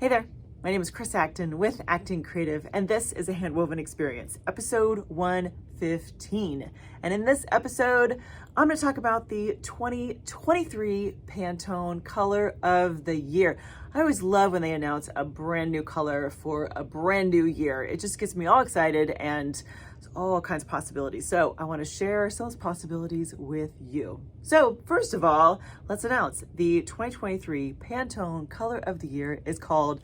Hey there, my name is Chris Acton with Acting Creative, and this is a Handwoven Experience, episode 115. And in this episode, I'm going to talk about the 2023 Pantone Color of the Year. I always love when they announce a brand new color for a brand new year. It just gets me all excited and all kinds of possibilities. So I want to share some of those possibilities with you. So first of all, let's announce the 2023 Pantone Color of the Year is called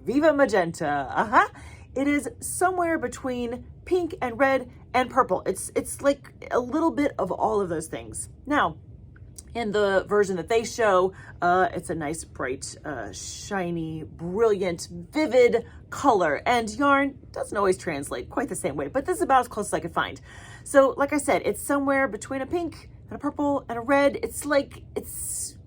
Viva Magenta. It is somewhere between pink and red and purple. It's like a little bit of all of those things. Now, in the version that they show, it's a nice, bright, shiny, brilliant, vivid color. And yarn doesn't always translate quite the same way, but this is about as close as I could find. So like I said, it's somewhere between a pink and a purple and a red. It's right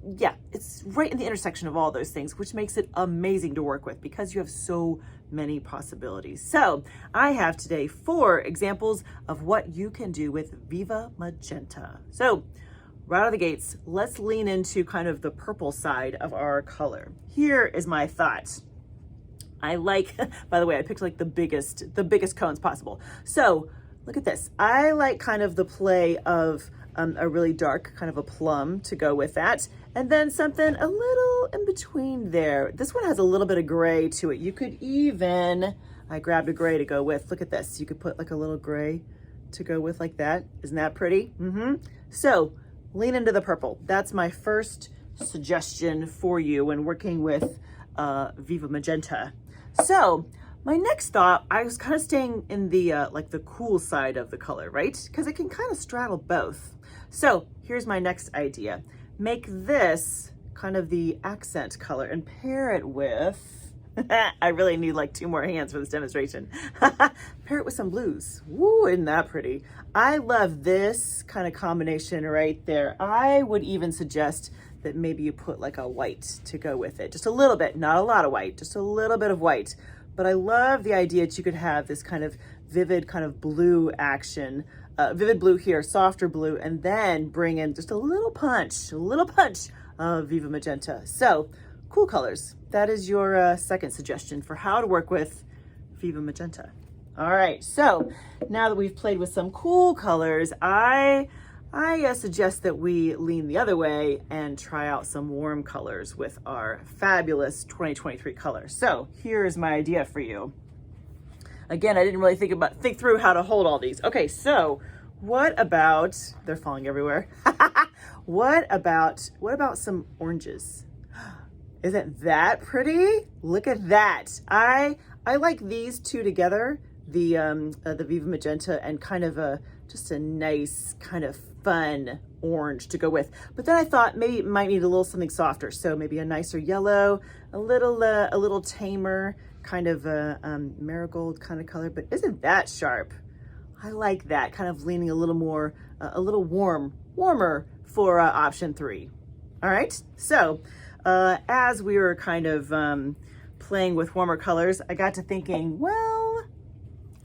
in the intersection of all those things, which makes it amazing to work with because you have so many possibilities. So I have today 4 examples of what you can do with Viva Magenta. So right out of the gates, let's lean into kind of the purple side of our color. Here is my thought. I like, by the way, I picked like the biggest cones possible. So look at this. I like kind of the play of a really dark kind of a plum to go with that. And then something a little in between there. This one has a little bit of gray to it. You could even, I grabbed a gray to go with. Look at this. You could put like a little gray to go with like that. Isn't that pretty? So lean into the purple. That's my first suggestion for you when working with Viva Magenta. So my next thought, I was kind of staying in the like the cool side of the color, right? Because it can kind of straddle both. So here's my next idea. Make this kind of the accent color and pair it with, I really need like 2 more hands for this demonstration. Pair it with some blues. Woo, isn't that pretty? I love this kind of combination right there. I would even suggest that maybe you put like a white to go with it. Just a little bit, not a lot of white, just a little bit of white. But I love the idea that you could have this kind of vivid kind of blue action, vivid blue here, softer blue, and then bring in just a little punch of Viva Magenta. So cool colors. That is your second suggestion for how to work with Viva Magenta. All right, so now that we've played with some cool colors, I suggest that we lean the other way and try out some warm colors with our fabulous 2023 color. So here's my idea for you. Again, I didn't really think through how to hold all these. Okay, so what about, they're falling everywhere. What about some oranges? Isn't that pretty? Look at that. I like these two together, the Viva Magenta and kind of just a nice kind of fun orange to go with. But then I thought maybe it might need a little something softer. So maybe a nicer yellow, a little tamer kind of marigold kind of color. But isn't that sharp? I like that, kind of leaning a little more, a little warmer for option 3. All right. So as we were kind of playing with warmer colors, I got to thinking, well,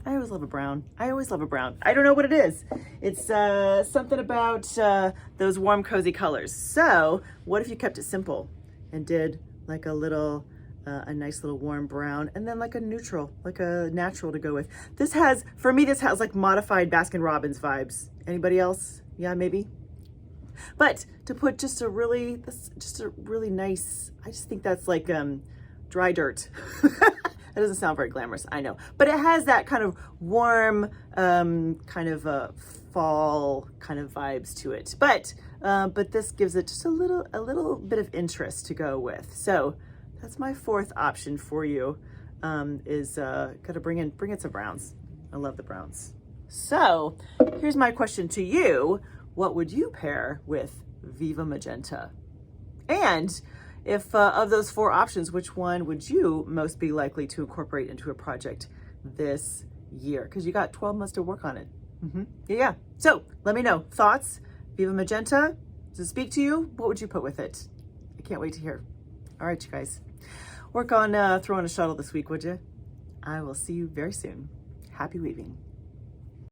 I always love a brown. I don't know what it is. It's something about those warm, cozy colors. So what if you kept it simple and did like a little, a nice little warm brown and then like a neutral, like a natural to go with. For me, this has like modified Baskin-Robbins vibes. Anybody else? Yeah, maybe. But to put just a really nice, I just think that's like dry dirt. That doesn't sound very glamorous, I know. But it has that kind of warm, kind of fall kind of vibes to it. But this gives it just a little bit of interest to go with. So that's my 4th option for you, is gotta bring in some browns. I love the browns. So here's my question to you. What would you pair with Viva Magenta? And if of those 4 options, which one would you most be likely to incorporate into a project this year? Because you got 12 months to work on it. Yeah. So let me know. Thoughts? Viva Magenta? Does it speak to you? What would you put with it? I can't wait to hear. All right, you guys. Work on throwing a shuttle this week, would you? I will see you very soon. Happy weaving.